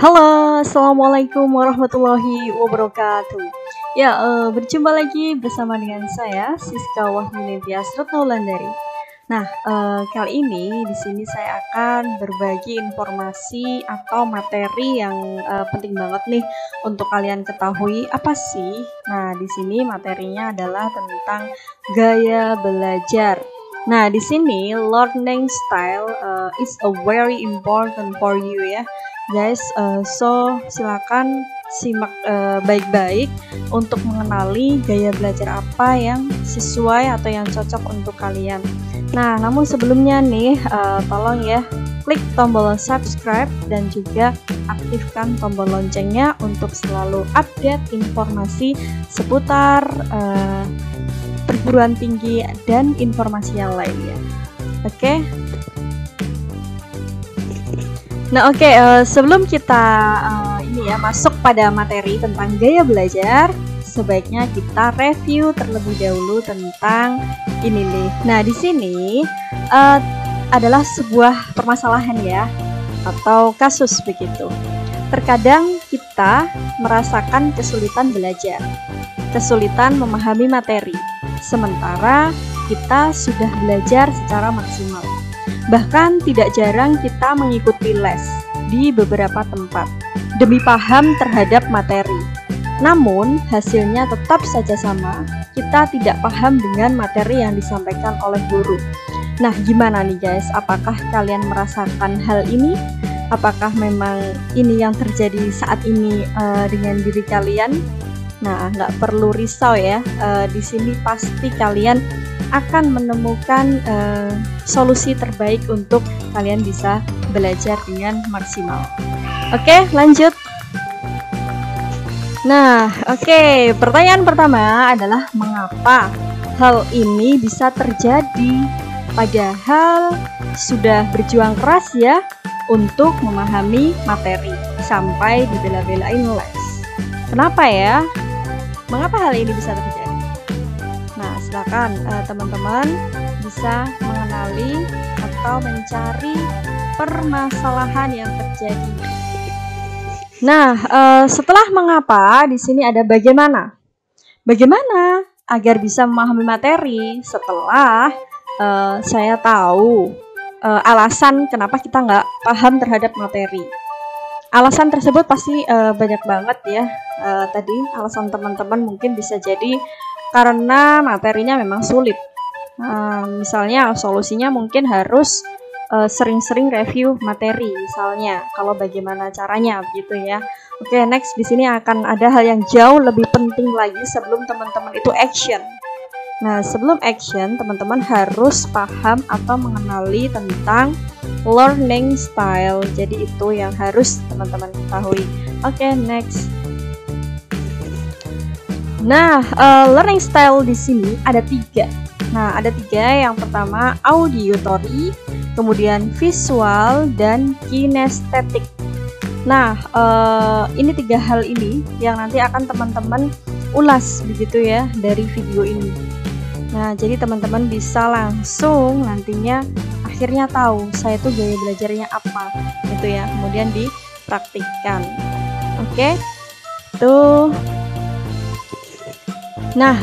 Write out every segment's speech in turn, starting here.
Halo, assalamualaikum warahmatullahi wabarakatuh. Ya, berjumpa lagi bersama dengan saya Siska Wahyunitias Retnaulandari. Nah, kali ini di sini saya akan berbagi informasi atau materi yang penting banget nih untuk kalian ketahui. Apa sih? Nah, di sini materinya adalah tentang gaya belajar. Nah, di sini learning style is a very important for you ya. Guys, so silakan simak baik-baik untuk mengenali gaya belajar apa yang sesuai atau yang cocok untuk kalian. Nah, namun sebelumnya nih, tolong ya klik tombol subscribe dan juga aktifkan tombol loncengnya untuk selalu update informasi seputar perguruan tinggi dan informasi yang lainnya. Oke? Nah, sebelum kita masuk pada materi tentang gaya belajar, sebaiknya kita review terlebih dahulu tentang ini nih. Nah, di sini adalah sebuah permasalahan ya, atau kasus begitu. Terkadang kita merasakan kesulitan belajar, kesulitan memahami materi, sementara kita sudah belajar secara maksimal. Bahkan tidak jarang kita mengikuti les di beberapa tempat demi paham terhadap materi. Namun hasilnya tetap saja sama, kita tidak paham dengan materi yang disampaikan oleh guru. Nah, gimana nih guys? Apakah kalian merasakan hal ini? Apakah memang ini yang terjadi saat ini dengan diri kalian? Nah, nggak perlu risau ya. Di sini pasti kalian akan menemukan solusi terbaik untuk kalian bisa belajar dengan maksimal. Oke, lanjut. Nah, pertanyaan pertama adalah mengapa hal ini bisa terjadi padahal sudah berjuang keras ya untuk memahami materi sampai dibela-belain les. Kenapa ya? Mengapa hal ini bisa terjadi? Nah, silakan teman-teman bisa mengenali atau mencari permasalahan yang terjadi. Nah, setelah mengapa, di sini ada bagaimana. Bagaimana agar bisa memahami materi setelah saya tahu alasan kenapa kita nggak paham terhadap materi. Alasan tersebut pasti banyak banget ya. Tadi alasan teman-teman mungkin bisa jadi karena materinya memang sulit. Misalnya solusinya mungkin harus sering-sering review materi, misalnya kalau bagaimana caranya gitu ya. Oke, next di sini akan ada hal yang jauh lebih penting lagi sebelum teman-teman itu action. Nah, sebelum action teman-teman harus paham atau mengenali tentang learning style. Jadi itu yang harus teman-teman ketahui. Oke, next. Nah, learning style di sini ada 3. Nah, ada 3. Yang pertama auditory, kemudian visual, dan kinestetik. Nah, ini 3 hal ini yang nanti akan teman-teman ulas begitu ya dari video ini. Nah, jadi teman-teman bisa langsung nantinya akhirnya tahu saya tuh gaya belajarnya apa gitu ya. Kemudian dipraktikkan. Oke. Tuh. Nah,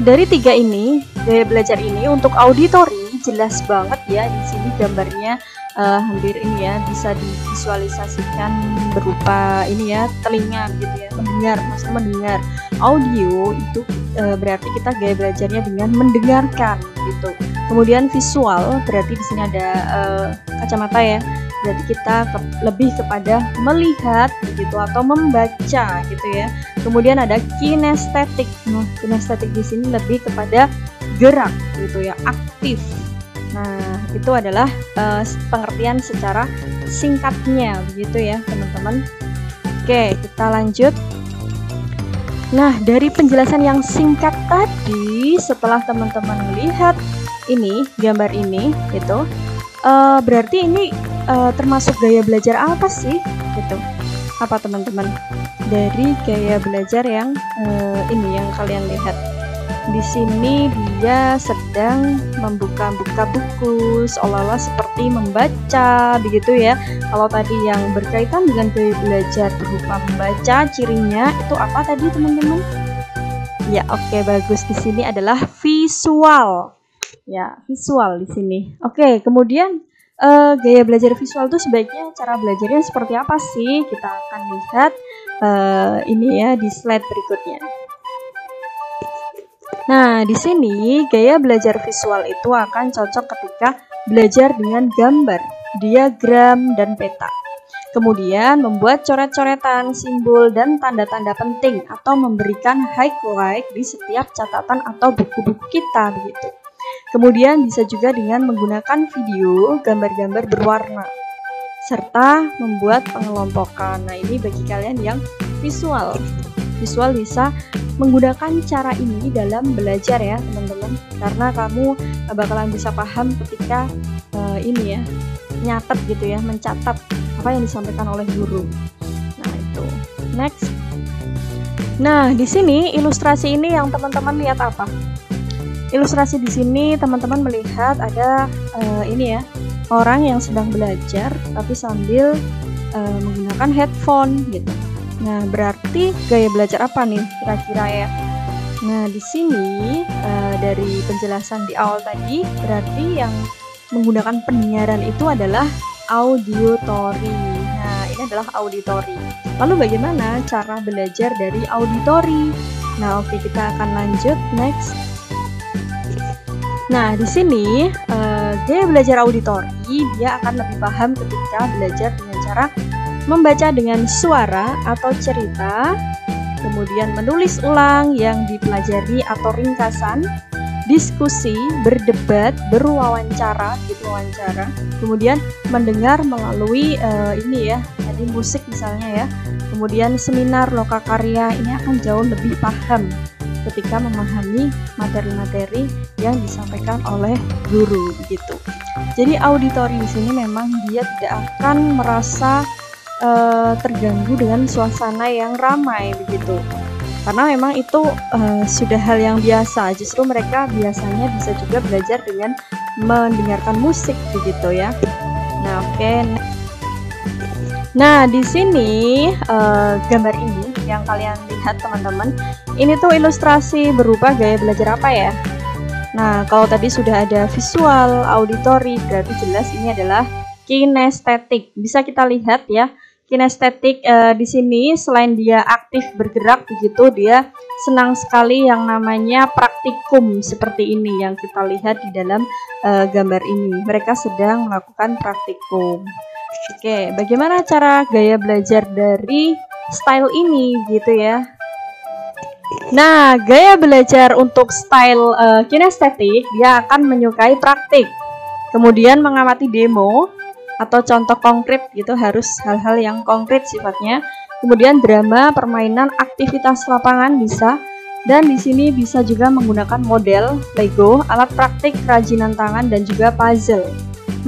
dari 3 ini, gaya belajar ini untuk auditory jelas banget ya, di sini gambarnya hampir ini ya, bisa divisualisasikan berupa ini ya, telinga gitu ya, mendengar, maksudnya mendengar. Audio itu berarti kita gaya belajarnya dengan mendengarkan gitu. Kemudian visual berarti di sini ada kacamata ya. Berarti kita lebih kepada melihat begitu atau membaca gitu ya. Kemudian ada kinestetik. Nah, kinestetik di sini lebih kepada gerak gitu ya, aktif. Nah, itu adalah pengertian secara singkatnya begitu ya, teman-teman. Oke, kita lanjut. Nah, dari penjelasan yang singkat tadi, setelah teman-teman melihat ini, gambar ini gitu, berarti ini termasuk gaya belajar apa sih gitu. Apa teman-teman dari gaya belajar yang ini yang kalian lihat? Di sini dia sedang membuka-buka buku, seolah-olah seperti membaca, begitu ya. Kalau tadi yang berkaitan dengan gaya belajar berupa membaca, cirinya itu apa tadi teman-teman? Ya, oke, bagus. Di sini adalah visual. Ya, visual di sini. Oke, kemudian gaya belajar visual itu sebaiknya cara belajarnya seperti apa sih? Kita akan lihat ini ya di slide berikutnya. Nah, di sini gaya belajar visual itu akan cocok ketika belajar dengan gambar, diagram, dan peta. Kemudian membuat coret-coretan, simbol, dan tanda-tanda penting atau memberikan highlight di setiap catatan atau buku-buku kita begitu. Kemudian bisa juga dengan menggunakan video, gambar-gambar berwarna, serta membuat pengelompokan. Nah, ini bagi kalian yang visual. Visual bisa menggunakan cara ini dalam belajar ya teman-teman, karena kamu bakalan bisa paham ketika ini ya, nyatet gitu ya, mencatat apa yang disampaikan oleh guru. Nah, itu. Next. Nah, di sini ilustrasi ini yang teman-teman lihat apa? Ilustrasi di sini teman-teman melihat ada ini ya, orang yang sedang belajar tapi sambil menggunakan headphone gitu. Nah, berarti gaya belajar apa nih kira-kira ya? Nah, di sini dari penjelasan di awal tadi, berarti yang menggunakan pendengaran itu adalah auditory. Nah, ini adalah auditory. Lalu bagaimana cara belajar dari auditory? Nah, oke, kita akan lanjut next. Nah, di sini gaya belajar auditory dia akan lebih paham ketika belajar dengan cara membaca dengan suara atau cerita, kemudian menulis ulang yang dipelajari atau ringkasan, diskusi, berdebat, berwawancara, kemudian mendengar melalui ini ya, tadi musik misalnya ya, kemudian seminar lokakarya. Ini akan jauh lebih paham ketika memahami materi-materi yang disampaikan oleh guru gitu. Jadi auditori di sini memang dia tidak akan merasa terganggu dengan suasana yang ramai begitu, karena memang itu sudah hal yang biasa. Justru mereka biasanya bisa juga belajar dengan mendengarkan musik begitu ya. Nah, oke. Nah, di sini gambar ini yang kalian lihat teman-teman, ini tuh ilustrasi berupa gaya belajar apa ya? Nah, kalau tadi sudah ada visual, auditory, berarti jelas ini adalah kinestetik. Bisa kita lihat ya. Kinestetik di sini selain dia aktif bergerak begitu, dia senang sekali yang namanya praktikum seperti ini yang kita lihat di dalam gambar ini. Mereka sedang melakukan praktikum. Oke, bagaimana cara gaya belajar dari style ini gitu ya? Nah, gaya belajar untuk style kinestetik dia akan menyukai praktik, kemudian mengamati demo atau contoh konkret gitu, harus hal-hal yang konkret sifatnya. Kemudian drama, permainan, aktivitas lapangan bisa. Dan di sini bisa juga menggunakan model, Lego, alat praktik, kerajinan tangan, dan juga puzzle.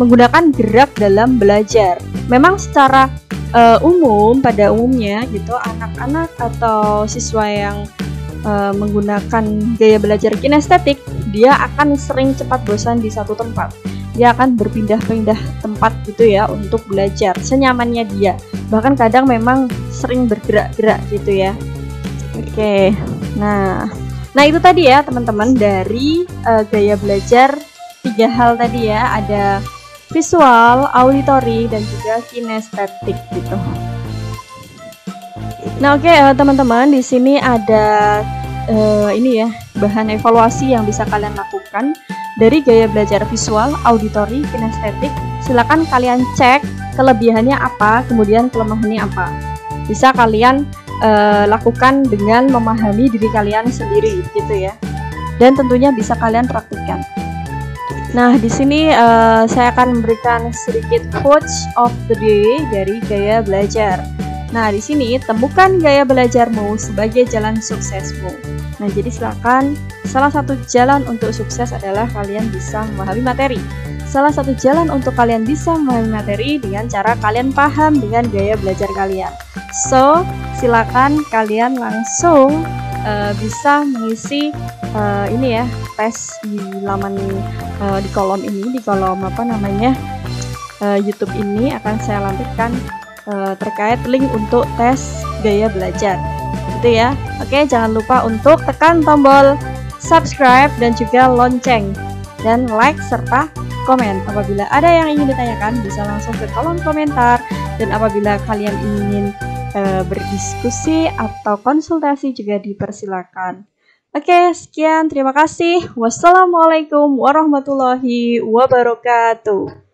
Menggunakan gerak dalam belajar. Memang secara umum, pada umumnya gitu, anak-anak atau siswa yang menggunakan gaya belajar kinestetik, dia akan sering cepat bosan di satu tempat. Dia akan berpindah-pindah tempat gitu ya untuk belajar senyamannya dia. Bahkan kadang memang sering bergerak-gerak gitu ya. Oke. Nah itu tadi ya teman-teman dari gaya belajar 3 hal tadi ya. Ada visual, auditory, dan juga kinestetik gitu. Nah, oke teman-teman, di sini ada ini ya, bahan evaluasi yang bisa kalian lakukan dari gaya belajar visual, auditory, kinestetik. Silakan kalian cek kelebihannya apa, kemudian kelemahannya apa. Bisa kalian lakukan dengan memahami diri kalian sendiri gitu ya. Dan tentunya bisa kalian praktikkan. Nah, di sini saya akan memberikan sedikit quotes of the day dari gaya belajar. Nah, di sini temukan gaya belajarmu sebagai jalan suksesmu. Nah, jadi silakan, salah satu jalan untuk sukses adalah kalian bisa memahami materi. Salah satu jalan untuk kalian bisa memahami materi dengan cara kalian paham dengan gaya belajar kalian. So, silakan kalian langsung bisa mengisi ini ya, tes di laman di kolom ini, di kolom YouTube ini akan saya lampirkan terkait link untuk tes gaya belajar gitu ya. Oke, jangan lupa untuk tekan tombol subscribe dan juga lonceng, dan like serta komen. Apabila ada yang ingin ditanyakan bisa langsung ke kolom komentar, dan apabila kalian ingin berdiskusi atau konsultasi juga dipersilakan. Oke, sekian, terima kasih. Wassalamualaikum warahmatullahi wabarakatuh.